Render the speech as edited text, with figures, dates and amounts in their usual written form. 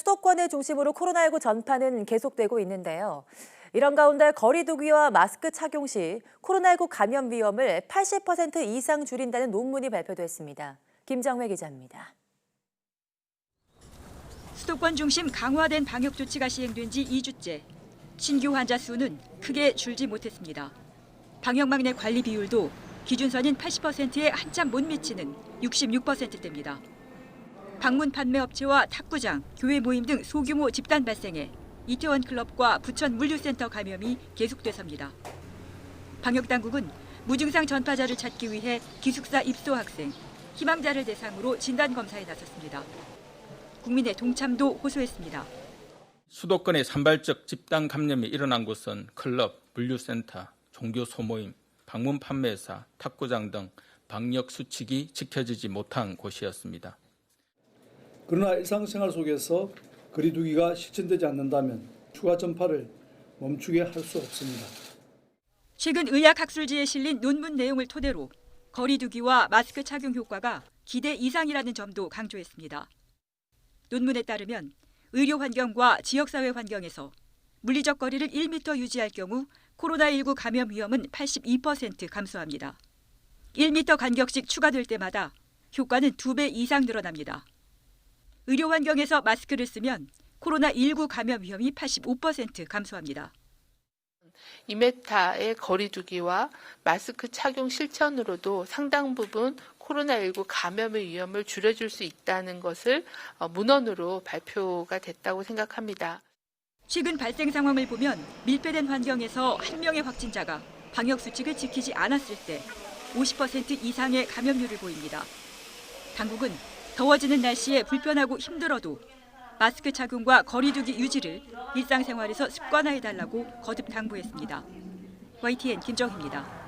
수도권을 중심으로 코로나19 전파는 계속되고 있는데요. 이런 가운데 거리 두기와 마스크 착용 시 코로나19 감염 위험을 80% 이상 줄인다는 논문이 발표됐습니다. 김정회 기자입니다. 수도권 중심 강화된 방역 조치가 시행된 지 2주째. 신규 환자 수는 크게 줄지 못했습니다. 방역망 내 관리 비율도 기준선인 80%에 한참 못 미치는 66%대입니다. 방문 판매 업체와 탁구장, 교회 모임 등 소규모 집단 발생에 이태원 클럽과 부천 물류센터 감염이 계속돼섭니다. 방역당국은 무증상 전파자를 찾기 위해 기숙사 입소 학생, 희망자를 대상으로 진단검사에 나섰습니다. 국민의 동참도 호소했습니다. 수도권의 산발적 집단 감염이 일어난 곳은 클럽, 물류센터, 종교 소모임, 방문 판매사, 탁구장 등 방역 수칙이 지켜지지 못한 곳이었습니다. 그러나 일상생활 속에서 거리 두기가 실천되지 않는다면 추가 전파를 멈추게 할 수 없습니다. 최근 의학학술지에 실린 논문 내용을 토대로 거리 두기와 마스크 착용 효과가 기대 이상이라는 점도 강조했습니다. 논문에 따르면 의료 환경과 지역사회 환경에서 물리적 거리를 1m 유지할 경우 코로나19 감염 위험은 82% 감소합니다. 1m 간격씩 추가될 때마다 효과는 2배 이상 늘어납니다. 의료 환경에서 마스크를 쓰면 코로나19 감염 위험이 85% 감소합니다. 2m의 거리 두기와 마스크 착용 실천으로도 상당 부분 코로나19 감염의 위험을 줄여줄 수 있다는 것을 문헌으로 발표가 됐다고 생각합니다. 최근 발생 상황을 보면 밀폐된 환경에서 한 명의 확진자가 방역 수칙을 지키지 않았을 때 50% 이상의 감염률을 보입니다. 당국은 더워지는 날씨에 불편하고 힘들어도 마스크 착용과 거리 두기 유지를 일상생활에서 습관화해달라고 거듭 당부했습니다. YTN 김정희입니다.